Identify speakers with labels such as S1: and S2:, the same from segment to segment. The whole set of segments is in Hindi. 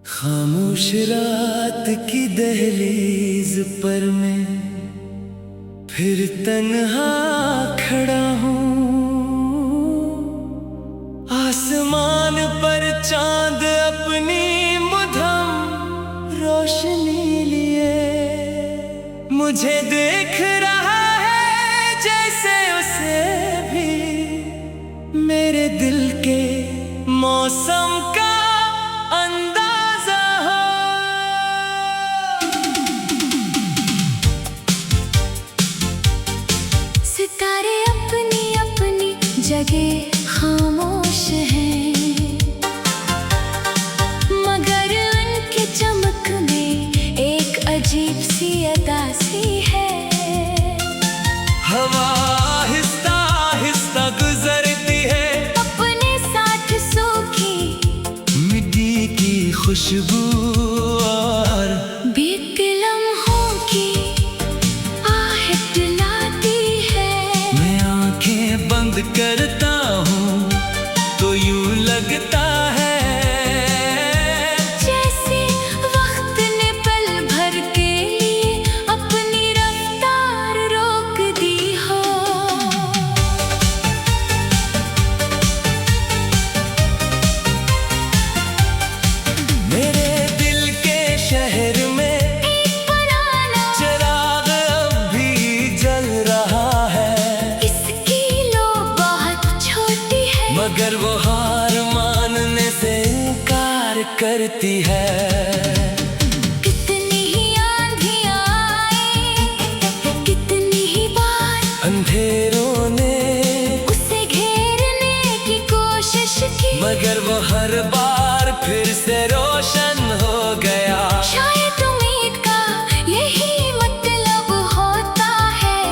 S1: खामोश रात की दहलीज पर मैं फिर तन्हा खड़ा हूँ। आसमान पर चांद अपनी मुधम रोशनी लिए मुझे देख रहा है, जैसे उसे भी मेरे दिल के मौसम का अंदाजा हो।
S2: सितारे अपनी अपनी जगह खामोश हैं, मगर उनकी चमक में एक अजीब सी अदा सी है।
S1: हवा आहिस्ता आहिस्ता गुजरती है,
S2: अपने साथ सूखी
S1: मिट्टी की खुशबू और
S2: बीते लम्हों की आहट लाती है।
S1: मैं आंखें बंद करता हूँ तो यूं लगता है
S2: जैसे वक्त ने पल भर के लिए अपनी रफ्तार रोक दी हो।
S1: मेरे दिल के शहर में
S2: एक पुराना
S1: चिराग अब भी जल रहा है,
S2: इसकी लो बहुत छोटी है,
S1: मगर वो हार मानने से इनकार करती है।
S2: कितनी ही आंधियां आई, कितनी ही बार
S1: अंधेरों ने
S2: उसे घेरने की कोशिश की,
S1: मगर वो हर बार फिर से रोशन हो गया।
S2: शायद उम्मीद का यही मतलब होता है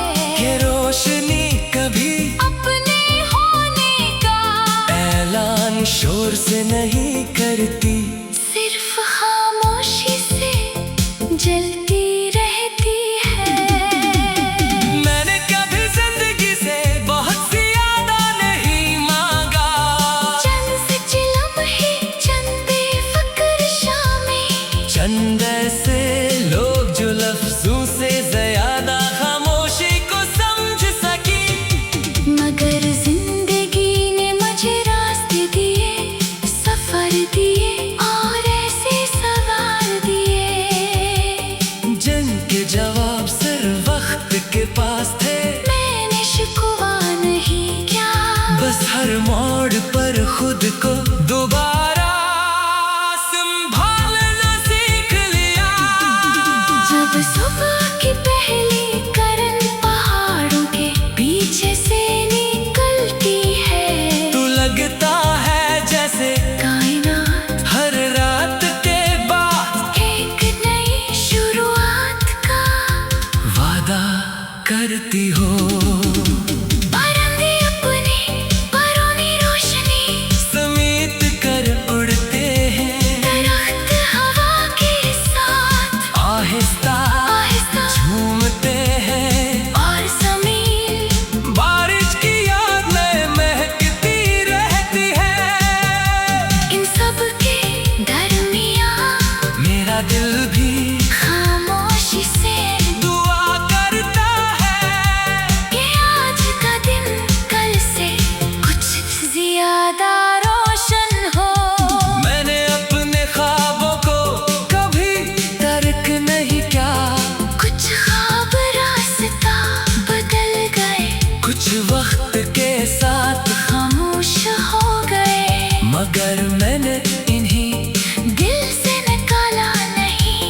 S1: ये रोशनी कभी
S2: अपने होने का
S1: ऐलान शोर से नहीं करती,
S2: सिर्फ खामोशी से जलती रहती है।
S1: मैंने कभी जिंदगी से बहुत ज्यादा नहीं मांगा,
S2: चंद से चिलम ही चंदे फक्र शामें,
S1: चंद ऐसे लोग जो लफ्जों से ज्यादा खामोशी को समझ सकी।
S2: मगर जिंदगी ने मुझे रास्ते दिए, सफर दिए और ऐसे सवाल दिए,
S1: जिनके जवाब सिर्फ वक्त के पास थे।
S2: मैंने शिकवा नहीं क्या,
S1: बस हर मोड़ पर खुद को दोबारा संभालना सीख लिया।
S2: जब सुबह की पहली किरण पहाड़ों के पीछे से निकलती है,
S1: तो लगता है जैसे
S2: कायनात
S1: हर रात के बाद
S2: एक नई शुरुआत का
S1: वादा करती हो।
S2: परिंदे अपनी परों की रोशनी,
S1: समेट कर उड़ते हैं,
S2: दरख्त हवा के साथ
S1: आहिस्ता
S2: आहिस्ता
S1: झूमते हैं,
S2: और ज़मीन
S1: बारिश की याद में महकती रहती है।
S2: इन सब के दरमियाँ
S1: मेरा दिल भी
S2: खामोशी से
S1: दुआ करता है
S2: कि आज का दिन कल से कुछ ज्यादा रोशन हो।
S1: मैंने अपने ख्वाबों को कभी तर्क नहीं किया,
S2: कुछ ख्वाब रास्ता बदल गए,
S1: कुछ वक्त के साथ
S2: खामोश हो गए,
S1: मगर मैंने इन्हीं
S2: दिल से निकाला नहीं।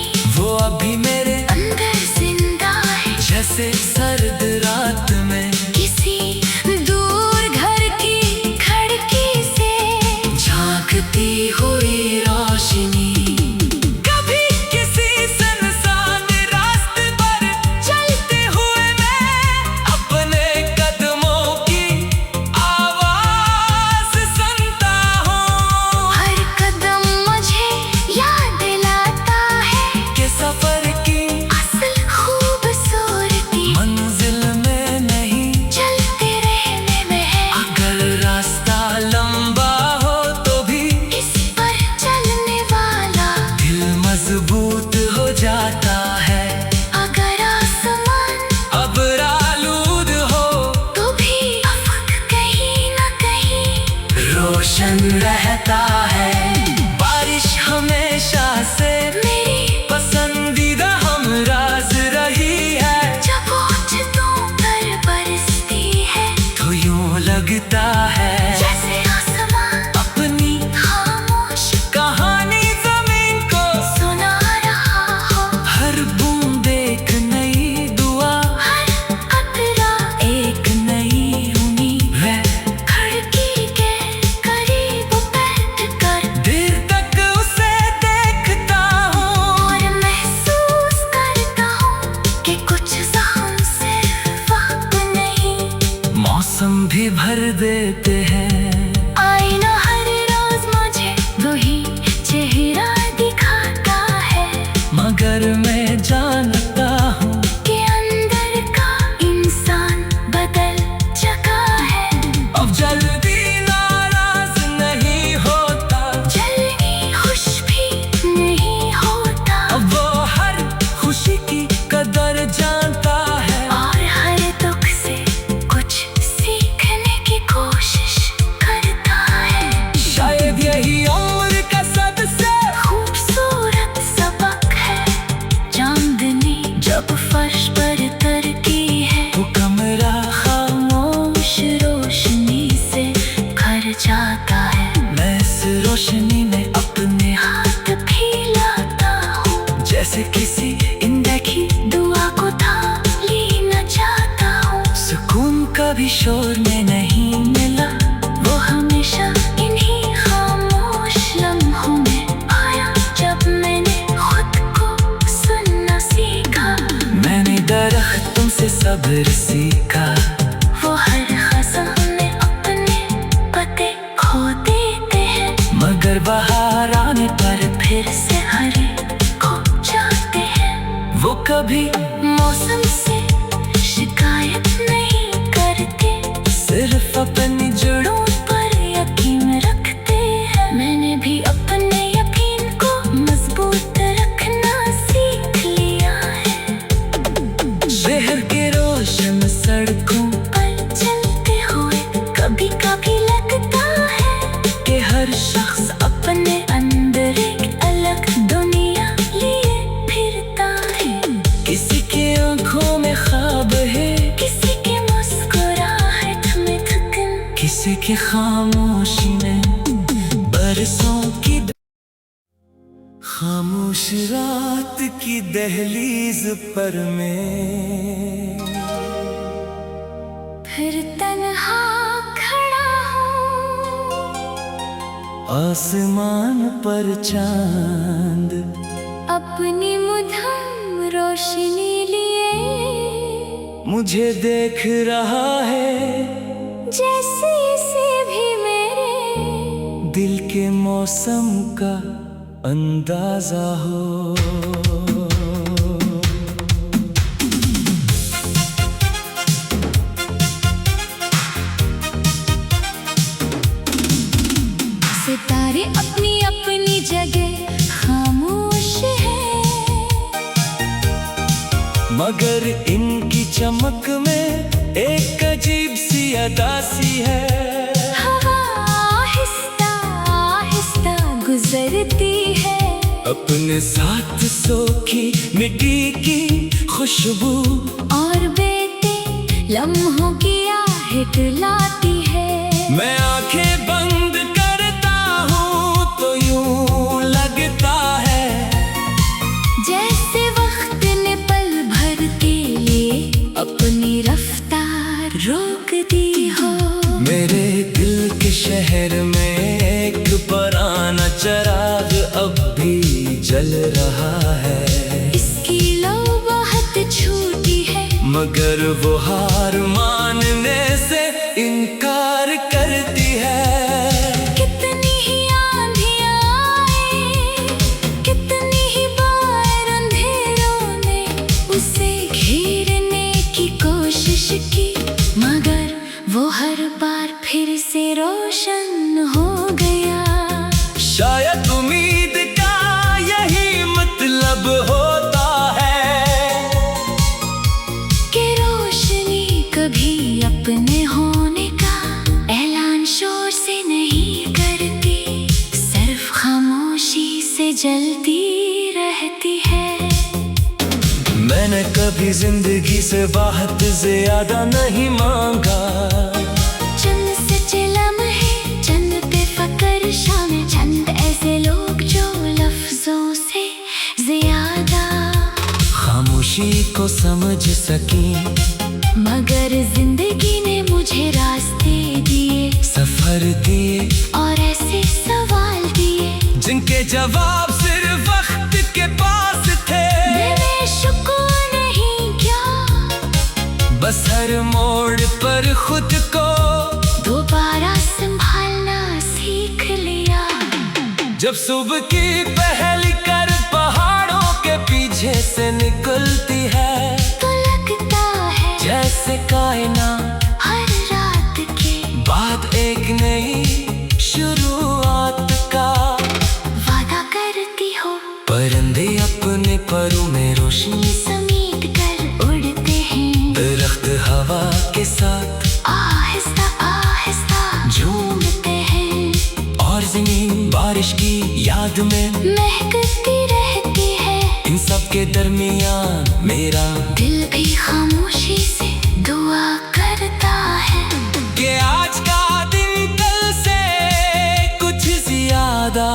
S1: सब्र सीखा।
S2: वो हर ख़ज़ां में अपने पते खो देते हैं,
S1: मगर बहार आने पर
S2: फिर से हरे खो जाते हैं।
S1: वो कभी
S2: मौसम से शिकायत नहीं करते,
S1: सिर्फ अपनी जड़ों
S2: पर यकीन रखते हैं। मैंने भी अपने यकीन को मजबूत रखना सीख लिया है।
S1: शहर के रोशन सड़कों
S2: पर चलते हुए कभी कभी लगता है
S1: के हर शख्स
S2: अपने अंदर एक अलग दुनिया लिए फिरता है।
S1: किसी की आंखों में ख्वाब है,
S2: किसी की मुस्कुराहट में थकन,
S1: किसी की खामोशी में बरसों की खामोश रात की दहलीज पर मैं
S2: फिर तन्हा खड़ा हूँ।
S1: आसमान पर चांद
S2: अपनी मुधम रोशनी लिए
S1: मुझे देख रहा है,
S2: जैसे इसे भी मेरे
S1: दिल के मौसम का अंदाजा हो।
S2: सितारे अपनी अपनी जगह खामोश हैं,
S1: मगर इनकी चमक में एक अजीब सी अदासी है।
S2: हवा आहिस्ता आहिस्ता गुजरती है,
S1: अपने साथ सोखी मिट्टी की खुशबू
S2: और बेटे लम्हों की आहट लाती है।
S1: मैं आंखें बंद करता हूँ तो यूं लगता है
S2: जैसे वक्त ने पल भर के लिए अपनी रफ्तार रोक दी हो।
S1: मेरे दिल के शहर में एक पुराना चिराग अब भी जल रहा है।
S2: इसकी लो बहुत छोटी है,
S1: मगर वो हार मानने से इनकार करती है।
S2: कितनी ही आंधियां आए, कितनी ही बार अंधेरों ने उसे घेरने की कोशिश की, मगर वो हर बार फिर से रोशन हो गया।
S1: शायद उम्मीद का यही मतलब होता है
S2: कि रोशनी कभी अपने होने का ऐलान शोर से नहीं करती, सिर्फ खामोशी से जलती रहती है।
S1: मैंने कभी जिंदगी से बहुत ज्यादा नहीं मांगा,
S2: चंद सच्चे लम्हे, चंद बेफिक्र शामें, चंद ऐसे लोग जो लफ्जों से ज्यादा
S1: खामोशी को समझ सकी।
S2: मगर जिंदगी ने मुझे रास्ते दिए,
S1: सफर दिए
S2: और ऐसे सवाल दिए
S1: जिनके जवाब सिर्फ वक्त के पास थे।
S2: मैंने शुक्र नहीं क्या,
S1: बस हर मोड़ पर खुद को
S2: दोबारा संभालना सीख लिया।
S1: जब सुबह की पहली कर पहाड़ों के पीछे से निकलती है,
S2: तो लगता है
S1: जैसे कायनात
S2: हर रात के
S1: बाद एक नई शुरुआत का
S2: वादा करती हो।
S1: परिंदे अपने परों में रोशनी
S2: समेट कर उड़ते हैं,
S1: दरख्त हवा के साथ
S2: आहिस्ता आहिस्ता झूमते हैं,
S1: और जमीन बारिश की याद में
S2: महकती रहती है।
S1: इन सब के दरमियान मेरा
S2: दिल भी खामोशी से दुआ करता है
S1: कि आज का दिन कल से कुछ ज्यादा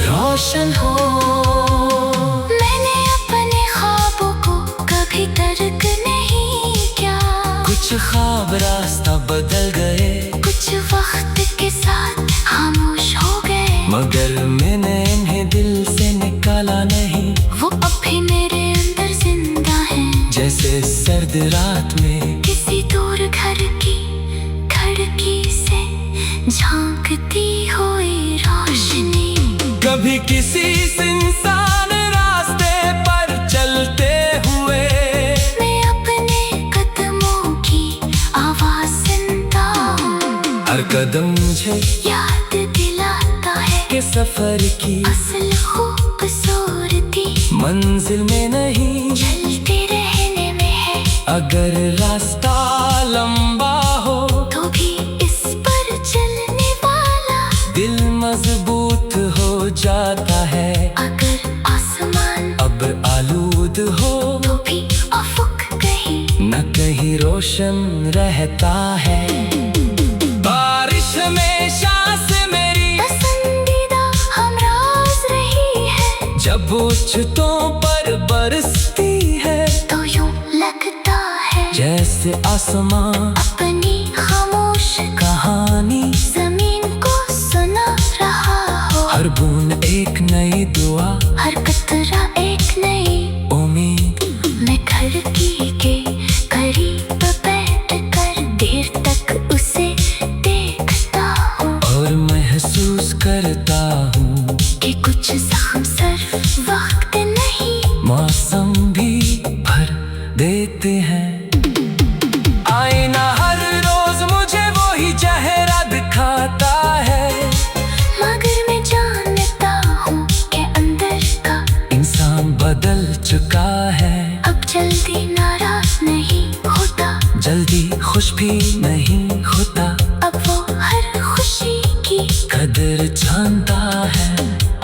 S1: रोशन हो।
S2: मैंने अपने ख्वाबों को कभी तर्क नहीं किया,
S1: कुछ ख्वाब रास्ता बदल गए,
S2: कुछ वक्त के साथ खामोश हो गए,
S1: मगर मैंने इन्हें दिल से निकाला नहीं।
S2: वो अब भी मेरे अंदर जिंदा हैं,
S1: जैसे सर्द रात में कभी किसी इंसान रास्ते पर चलते हुए
S2: मैं अपने कदमों की आवाज सुनता हूँ।
S1: हर कदम मुझे
S2: याद दिलाता है
S1: के सफर की
S2: असल खूबसूरती
S1: मंजिल में नहीं,
S2: चलते रहने में है।
S1: अगर रास्ता लंबा हो
S2: तो भी इस पर चलने वाला
S1: दिल मजबूत हो जाता है।
S2: अगर आसमान
S1: अब आलूद हो
S2: तो भी अफुक कहीं
S1: न कहीं रोशन रहता है। बारिश हमेशा से मेरी
S2: पसंदीदा हमराज रही है।
S1: जब छतों पर बरसती है
S2: तो यूं लगता है
S1: जैसे आसमां
S2: अपनी खामोश
S1: कहानी,
S2: जमीन को सुना रहा हो।
S1: हर बूंद एक नई दुआ,
S2: हर कतरा एक नई
S1: उम्मीद।
S2: मैं घर की के करीब बैठ कर देर तक उसे देखता हूँ
S1: और महसूस करता हूँ
S2: कि कुछ जख्म सिर्फ वक्त नहीं
S1: मौसम भी भर देते हैं। आईना हर रोज मुझे वही चेहरा दिखाता है,
S2: मगर मैं जानता हूँ कि अंदर का
S1: इंसान बदल चुका है।
S2: अब जल्दी नाराज नहीं होता,
S1: जल्दी खुश भी नहीं होता,
S2: अब वो हर खुशी की
S1: कदर जानता है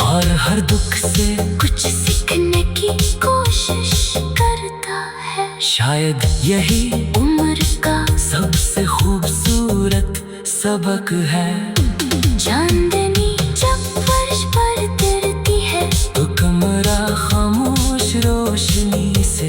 S1: और हर दुख से
S2: कुछ सीखने की कोशिश करता है।
S1: शायद यही
S2: उम्र का
S1: सबसे खूबसूरत सबक है।
S2: चांदनी जब फर्श पर गिरती है
S1: तो कमरा खामोश रोशनी से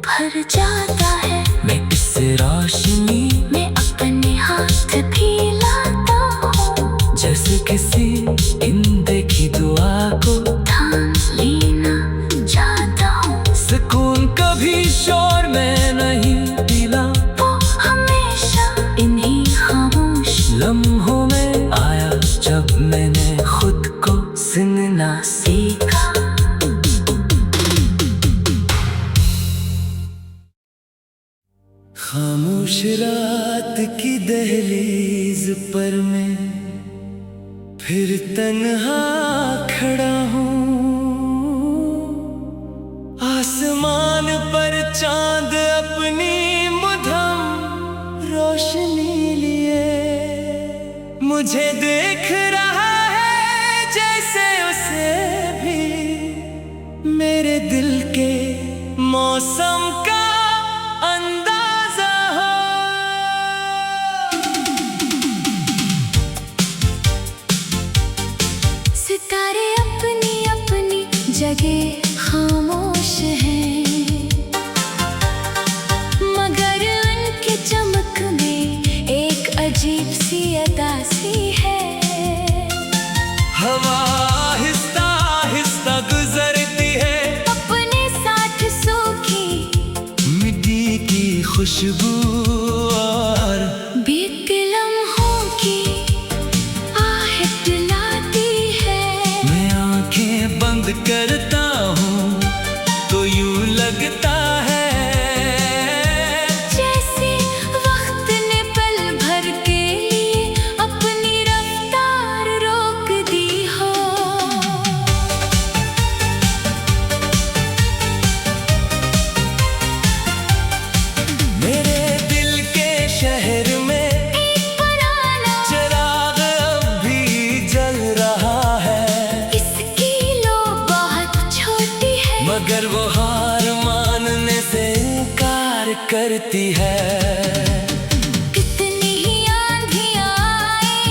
S2: भर जाता है।
S1: मैं इस रोशनी
S2: मैं अपने हाथ भी लाता हूँ,
S1: जैसे किसी अनदेखी दुआ को
S2: थाम लेना चाहता हूँ।
S1: सुकून कभी शोर में नहीं मिला,
S2: वो हमेशा इन्हीं खामोश
S1: लम्हों में आया जब मैंने खुद को सुनना सीखा। खामोश रात की दहलीज पर मैं फिर तन्हा खड़ा हूँ। आसमान पर चांद अपनी मुधम रोशनी लिए मुझे देख रहा है, जैसे उसे भी मेरे दिल के मौसम का अंदाजा हो।
S2: सितारे अपनी अपनी जगह खामोश हैं, मगर उनकी चमक में एक अजीब सी अदा सी है।
S1: हवा आहिस्ता आहिस्ता गुजरती है,
S2: अपने साथ सूखी
S1: मिट्टी की खुशबू और
S2: बीते लम्हों की आहट लाती है।
S1: मैं आंखें बंद करता हूँ तो यूं लगता है
S2: जैसे वक्त ने पल भर के लिए अपनी रफ्तार रोक दी हो।
S1: मेरे दिल के शहर में
S2: एक पुराना
S1: चिराग अब भी जल रहा है,
S2: इसकी लो बहुत छोटी है,
S1: मगर वो हार मानने से इनकार करती है।
S2: कितनी ही आंधियां आए,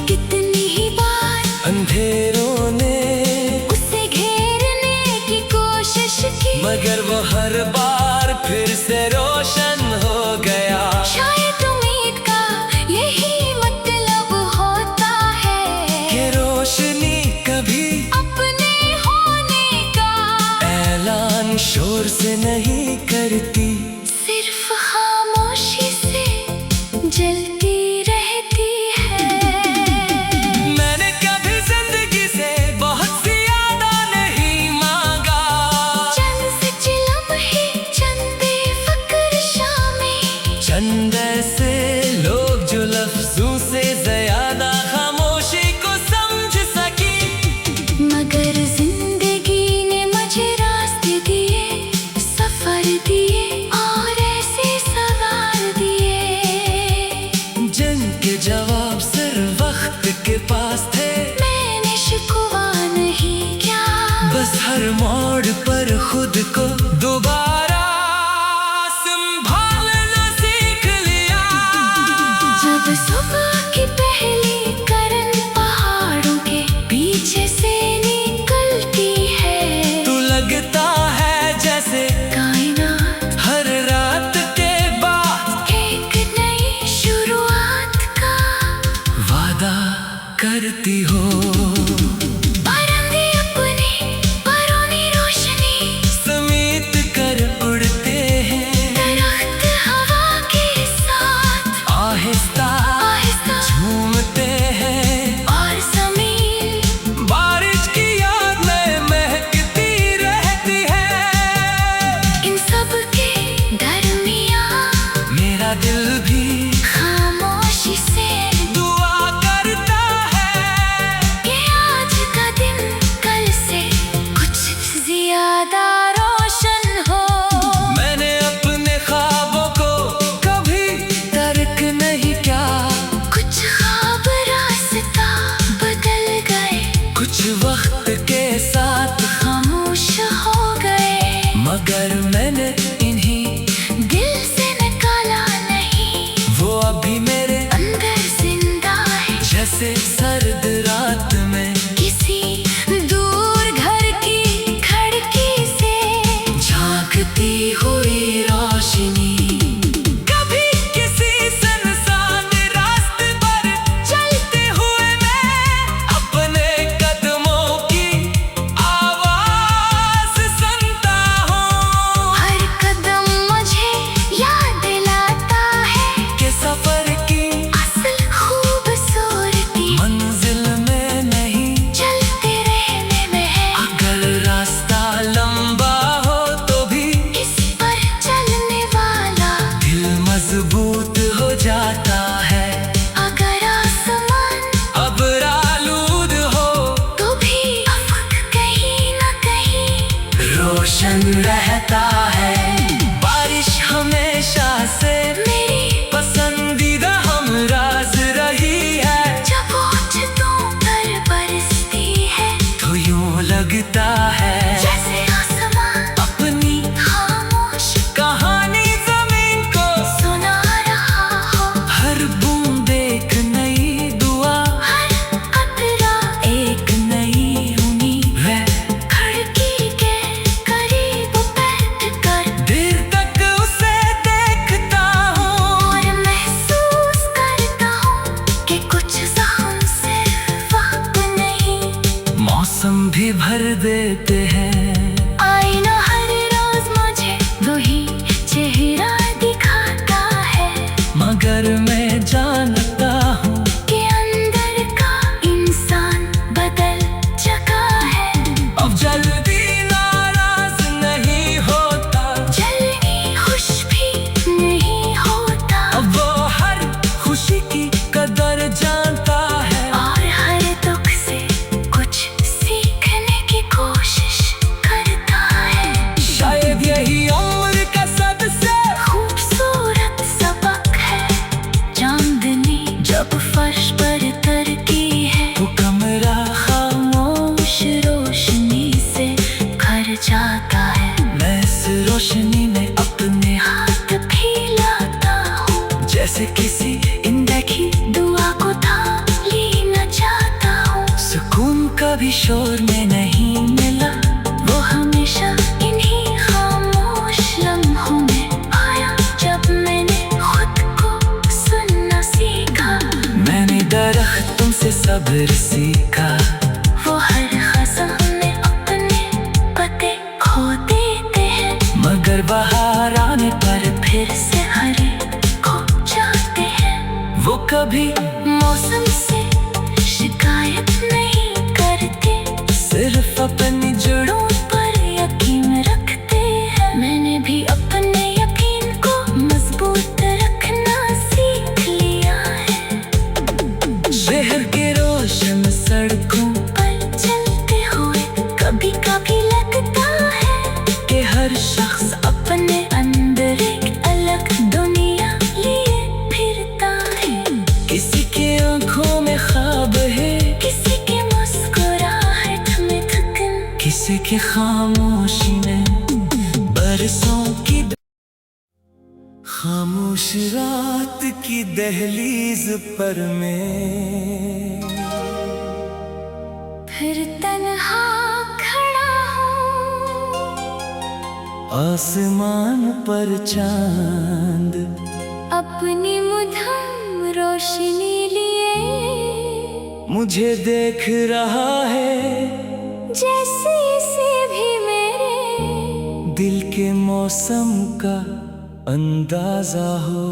S2: कितनी ही बार
S1: अंधेरों ने
S2: उसे घेरने की कोशिश की,
S1: मगर वो हर बार फिर से रोशन हो गया।
S2: शायद उम्मीद का यही मतलब होता है
S1: कि रोशनी कभी
S2: अपने होने का
S1: ऐलान शोर से नहीं करती,
S2: सिर्फ खामोशी से जलती रहती है।
S1: मैंने कभी जिंदगी से बस हर मोड़ पर खुद को दोबारा संभालना सीख लिया।
S2: जब सुबह की पहली किरण पहाड़ों के पीछे से निकलती है,
S1: तो लगता है जैसे
S2: कायनात
S1: हर रात के बाद
S2: एक नई शुरुआत का
S1: वादा करती हो।
S2: परिंदे अपनी परों रोशनी
S1: समेट कर उड़ते हैं,
S2: दरख्त हवा के साथ
S1: आहिस्ता
S2: आहिस्ता
S1: झूमते हैं,
S2: और ज़मीन
S1: बारिश की याद में महकती रहती है।
S2: इन सब के दरमियान
S1: मेरा दिल भी
S2: खामोशी से
S1: दुआ करता है
S2: कि आज का दिन कल से कुछ ज्यादा रोशन हो।
S1: मैंने अपने ख्वाबों को कभी तर्क नहीं किया।
S2: कुछ ख्वाब रास्ता बदल गए,
S1: कुछ वक्त के साथ
S2: खामोश हो गए,
S1: मगर मैंने इन्हीं
S2: दिल से निकाला नहीं।
S1: वो अभी मेरे
S2: अंदर जिंदा है,
S1: जैसे सर्द रात में
S2: किसी दूर घर की खिड़की से
S1: झांकती हुई रोशनी। कभी किसी सुनसान रास्ते पर चलते हुए मैं अपने कदमों की आवाज सुनता हूँ।
S2: हर कदम मुझे याद दिलाता है
S1: के सफर की
S2: असल खूबसूरती
S1: मंजिल में नहीं,
S2: चलते रहने में है।
S1: अगर रास्ता लंबा हो तो भी
S2: इस पर चलने वाला
S1: दिल मजबूत हो जाता है।
S2: अगर आसमान
S1: अब आलूद हो
S2: तो भी अफक कहीं न कहीं
S1: रोशन रहता है। बारिश हमेशा से
S2: मेरी
S1: पसंदीदा हमराज रही है।
S2: जब ओठों पर बरसती है,
S1: तो यूं लगता है
S2: जैसे आसमान
S1: अपनी
S2: खामोश
S1: कहानी जमीन को
S2: सुना रहा हो।
S1: हर बूंद एक नई दुआ,
S2: हर कतरा
S1: एक नई उम्मीद है।
S2: खिड़की के करीब बैठकर
S1: देर तक उसे देखता हूँ
S2: और महसूस करता हूँ कि कुछ ज़ख्म सिर्फ वक्त नहीं,
S1: मौसम भी भर देते हैं।
S2: आईना हर रोज मुझे वही चेहरा दिखाता है,
S1: मगर मैं जानता हूँ
S2: कि अंदर का इंसान बदल चुका है।
S1: अब जल्दी नाराज नहीं होता,
S2: जल्दी खुश भी नहीं होता,
S1: अब वो हर खुशी की कदर जानता है।
S2: और हर दुख से कुछ सीखने की कोशिश करता है।
S1: शायद यही उम्र का सबसे
S2: खूबसूरत सबक है, चांदनी जब फर्श पर उतरती है,
S1: वो कमरा
S2: खामोश रोशनी से भर जाता है।
S1: मैं इस रोशनी में अपने
S2: हाथ फैलाता हूँ,
S1: जैसे किसी
S2: देखी दुआ को थाम लेना चाहता हूँ।
S1: सुकून कभी शोर में नहीं मिला,
S2: वो हमेशा इन्हीं खामोश लम्हों में आया, जब मैंने खुद को सुनना सीखा।
S1: मैंने दरख्तों से सब्र सीखा।
S2: वो हर खज़ां में अपने पत्ते खो देते हैं,
S1: मगर बहार आने पर
S2: फिर से हरे खो जाते हैं।
S1: वो कभी
S2: मौसम से शिकायत नहीं करते,
S1: सिर्फ अपनी जड़ों
S2: पर यकीन रखते हैं। मैंने भी अपने यकीन को मजबूत रखना सीख लिया है।
S1: शहर के रोशन सड़कों
S2: पर चलते हुए कभी कभी लगता है
S1: के हर शख्स
S2: अपने अंदर एक अलग दुनिया लिए फिरता है।
S1: किसी के आंखों में ख्वाब है,
S2: किसी की मुस्कुराहट में थकन,
S1: किसी की खामोशी में बरसों की खामोश रात की दहलीज पर मैं
S2: फिर तन्हा खड़ा हूँ,
S1: आसमान पर चांद
S2: अपनी मुधम रोशनी लिए
S1: मुझे देख रहा है,
S2: जैसे इसे भी मेरे
S1: दिल के मौसम का अंदाजा हो।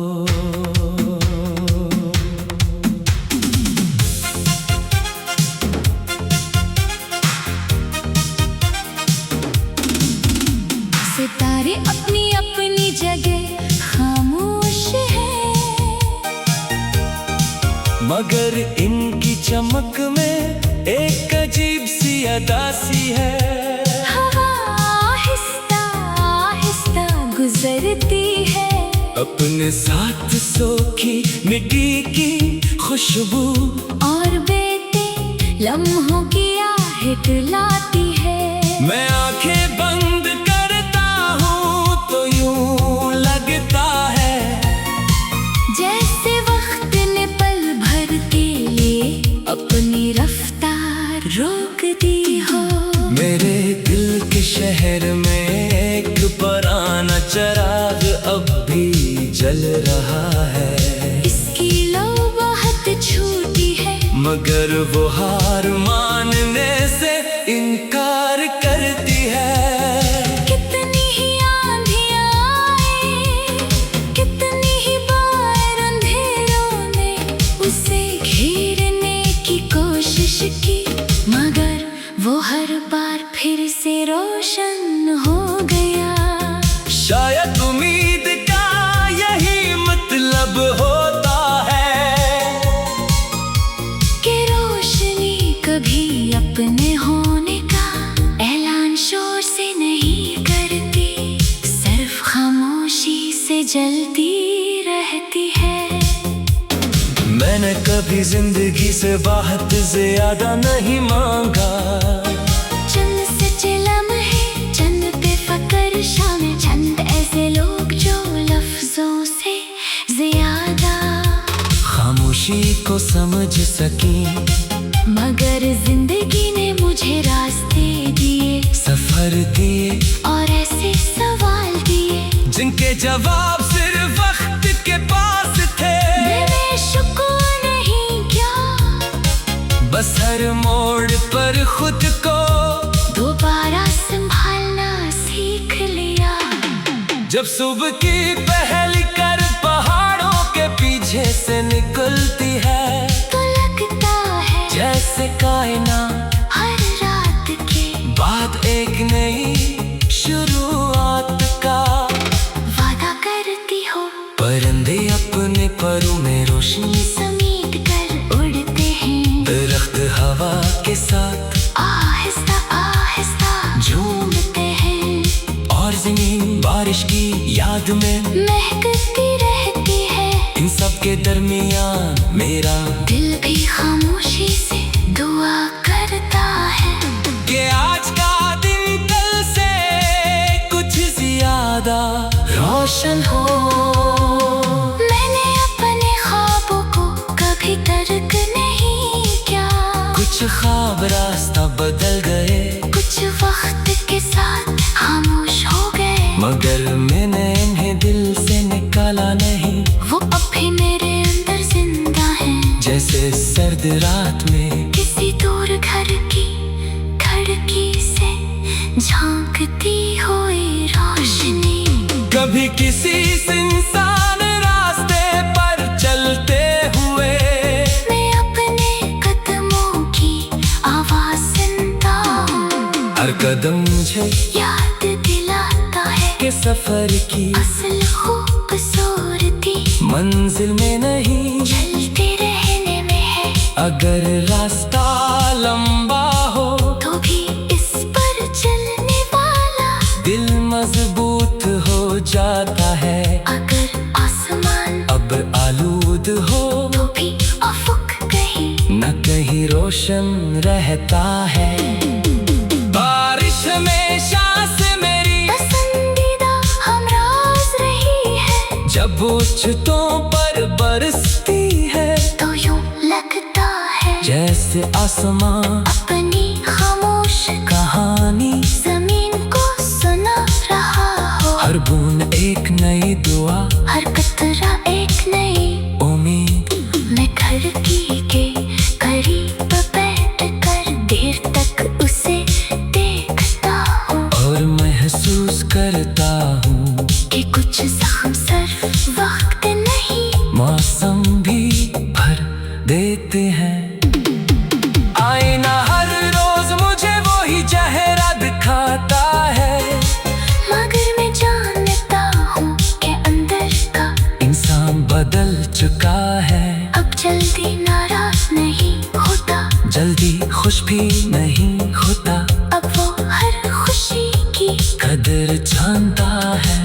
S2: सितारे अपनी अपनी जगह खामोश हैं,
S1: मगर इनकी चमक में एक अजीब सी अदासी है।
S2: हवा आहिस्ता आहिस्ता गुजरती है,
S1: अपने साथ सोखी मिट्टी की खुशबू
S2: और बेटे लम्हों की आहट लाती है।
S1: मैं आंखें बंद करता हूँ तो यूं लगता है
S2: जैसे वक्त ने पल भर के लिए अपनी रफ्तार रोक दी हो।
S1: मेरे दिल के शहर में एक पुराना चिराग अब भी जल रहा है।
S2: इसकी लो बहुत छोटी है,
S1: मगर वो हार मानने से इनकार करती है।
S2: कितनी ही आंधियां आए, कितनी ही बार अंधेरों ने उसे घेरने की कोशिश की, मगर वो हर बार फिर से रोशन हो गया।
S1: शायद उम्मीद का यही मतलब होता है
S2: कि रोशनी कभी अपने होने का ऐलान शोर से नहीं करती, सिर्फ खामोशी से जलती रहती है।
S1: मैंने कभी जिंदगी से बहुत ज्यादा नहीं मांगा,
S2: चंद सच्चे लम्हे, चंद बेफिक्र शामें, चंद ऐसे लोग जो लफ्जों से ज्यादा
S1: खामोशी को समझ सकी।
S2: मगर जिंदगी ने मुझे रास्ते दिए,
S1: सफर दिए
S2: और ऐसे सवाल दिए
S1: जिनके जवाब सिर्फ वक्त के पास थे।
S2: मैंने शुक्र नहीं क्या,
S1: बस हर मोड़ पर खुद को
S2: दोबारा संभालना सीख लिया।
S1: जब सुबह की पहली कर पहाड़ों के पीछे से निकलती है,
S2: तो लगता है
S1: जैसे कायनात
S2: हर रात के
S1: बाद एक नई शुरुआत का
S2: वादा करती हो।
S1: परिंदे अपने परों में रोशनी
S2: समेट कर उड़ते हैं,
S1: दरख्त हवा के साथ
S2: आहिस्ता आहिस्ता झूमते हैं,
S1: और जमीन बारिश की याद में
S2: महकती रहती है।
S1: इन सब के दरमियान मेरा
S2: दिल भी खामोशी से दुआ करता है
S1: कि आज का दिन कल से कुछ ज्यादा रोशन हो।
S2: मैंने अपने ख्वाबों को कभी तर्क नहीं किया,
S1: कुछ ख्वाब रास्ता बदल गए,
S2: कुछ वक्त के साथ खामोश हो गए,
S1: मगर मैंने इन्हें दिल से निकाला नहीं।
S2: वो अब भी मेरे अंदर जिंदा हैं,
S1: जैसे सर्द रात में
S2: किसी दूर घर की खिड़की से झांकती हुई रोशनी।
S1: कभी किसी इंसान रास्ते पर चलते हुए
S2: मैं अपने कदमों की आवाज सुनता हूँ,
S1: हर कदम मुझे
S2: याद दिलाता है
S1: के सफर की
S2: असल खूबसूरती
S1: मंजिल में नहीं,
S2: चलते रहने में है।
S1: अगर रास्ता लंबा हो
S2: तो भी इस पर चलने वाला
S1: दिल मजबूत हो जाता है।
S2: अगर आसमान
S1: अब आलूद हो
S2: तो भी अफक कहीं
S1: न कहीं रोशन रहता है। बारिश वो छतों पर बरसती है,
S2: तो यूं लगता है
S1: जैसे आसमां
S2: अपनी खामोश
S1: कहानी,
S2: जमीन को सुना रहा हो।
S1: हर बूंद एक नई दुआ,
S2: हर कतरा एक नई
S1: उम्मीद।
S2: मैं घर की के करीब बैठ कर देर तक उसे देखता हूँ,
S1: और महसूस करता हूँ
S2: कि कुछ जख्म सिर्फ वक्त नहीं
S1: मौसम भी भर देते हैं। आईना हर रोज मुझे वही चेहरा दिखाता है,
S2: मगर मैं जानता हूँ कि अंदर का
S1: इंसान बदल चुका है।
S2: अब जल्दी नाराज नहीं होता,
S1: जल्दी खुश भी नहीं होता,
S2: अब वो हर खुशी की
S1: कदर जानता है,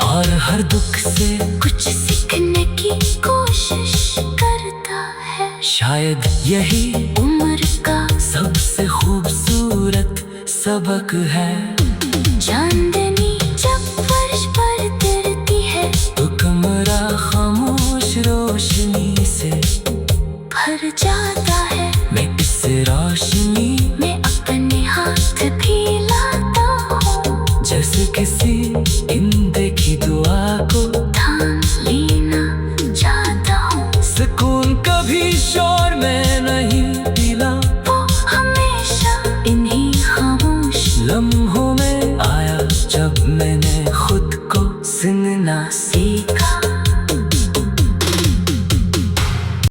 S1: और हर दुख से
S2: कुछ सीखने की कोशिश करता है।
S1: शायद यही
S2: उम्र का
S1: सबसे खूबसूरत सबक है।
S2: चांदनी जब फर्श पर गिरती है,
S1: तो कमरा खामोश रोशनी से
S2: भर जाता है।
S1: मैं इस रोशनी
S2: मैं अपने हाथ भी लाता हूँ,
S1: जैसे किसी अनदेखी दुआ को
S2: थाम लेना चाहता हूँ।
S1: सुकून कभी शोर में नहीं मिला,
S2: वो हमेशा इन्हीं खामोश
S1: लम्हों